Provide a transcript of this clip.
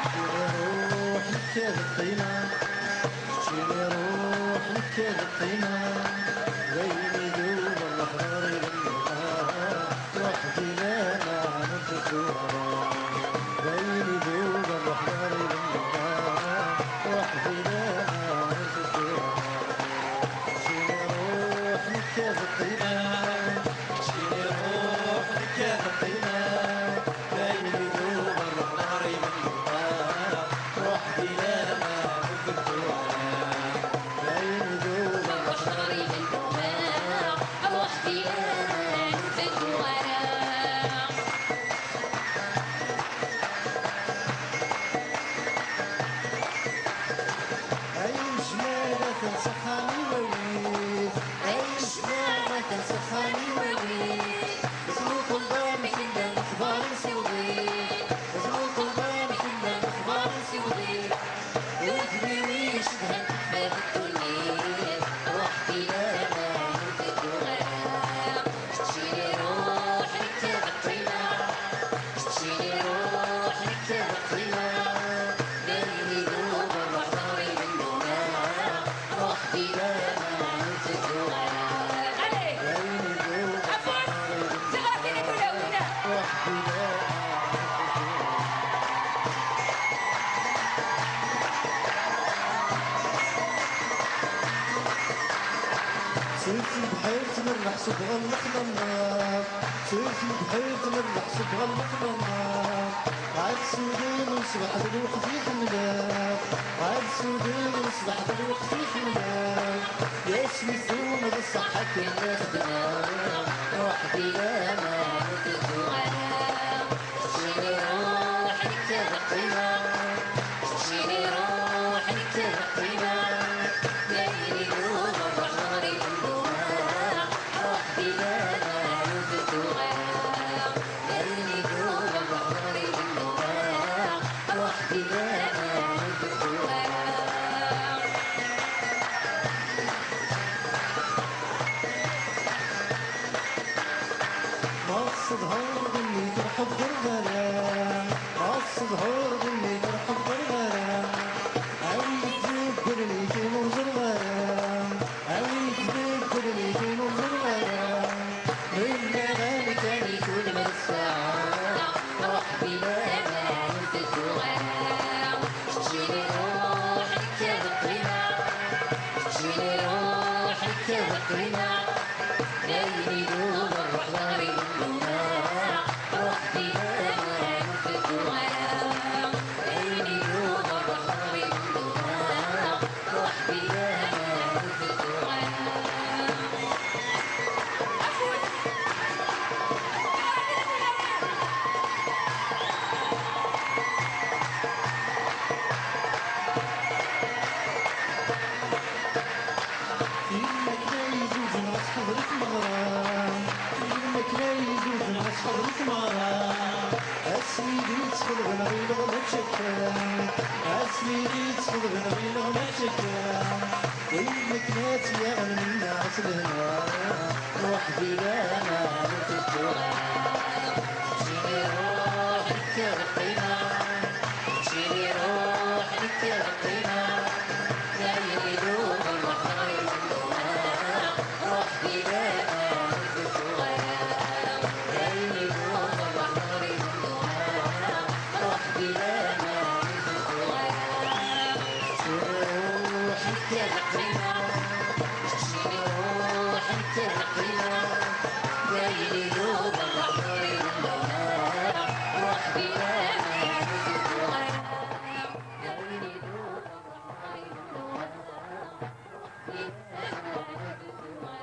روح نكاد الطينة تجيني روح نكاد الطينة ويلي دوب الأحرار يغنوها وحدي لا ما نفكوها ويلي دوب الأحرار يغنوها وحدي لا ما نفكوها تجيني روح نكاد الطينة تجيني روح نكاد الطينة ويلي دوب الأحرار يغنوها وحدي لا ما نفكوها ويلي دوب الأحرار يغنوها وحدي لا ما نفكوها تنسخني وليد أي شمالة تنسخني وليد اسمك الباب كنا الأخبار نسوي اسمك الباب كنا الأخبار نسوي وتبيني شبه الحباب الدنيا وحدي لا ما نفيد وغيرها تجيني روح نكتب الطينة تجيني روح نكتب الطينة ليلي دوب الروح ضاري منه وحدي لا ما نفكوها ويلي دوب وحدي لا ما نفكوها سيرتي بحير تمرح صبغة النار سيرتي بحير تمرح صبغة النار عاد سودين وصبح الوقت يحملك عاد سودين وصبح الوقت يحملك يا شمسون بالصحة كنا خدمة وحدي لا ما نفكوها تجيني روح نكتب الطينة تجيني روح نكتب الطينة ليلي دوب الروح ضاري منها وحدي لا ما نفكوها ليلي دوب الروح ضاري منها وحدي لا ما نفكوها نص ظهور باللي ترحب بالغلام نص ظهور باللي ترحب بالغلام عوي تذكرني في مرز الغلام عوي تذكرني في مرز الغلام من غالي تاني كل ما الساعة وحدي لا ما نفكوها تجيني روح نكتب الطينة تجيني روح نكتب الطينة ليلي دوب الروح ضاري منها وحدي لا ما نفكوها ليلي دوب الروح ضاري منها وحدي لا ما نفكوها فيلمك لا يزوج ناس حضرة مغرام فيلمك لا يزوج ناس حضرة مغرام اسميدي تدخل بنغيل ولا تشكام اسميدي تدخل بنغيل ولا تشكام فيلمك ناس يا من الناس الهنا وحدي لا ما نفكوها تجيني روح نكتب الطينة تجيني روح نكتب الطينة ليلي دوب الروح ضاري منها وحدي لا ما نفكوها ليلي دوب الروح ضاري منها وحدي لا ما نفكوها تجيني روح نكتب الطينة تجيني روح نكتب الطينة ليلي دوب الروح ضاري منها وحدي لا ما نفكوها ليلي دوب الروح ضاري منها وحدي لا ما نفكوها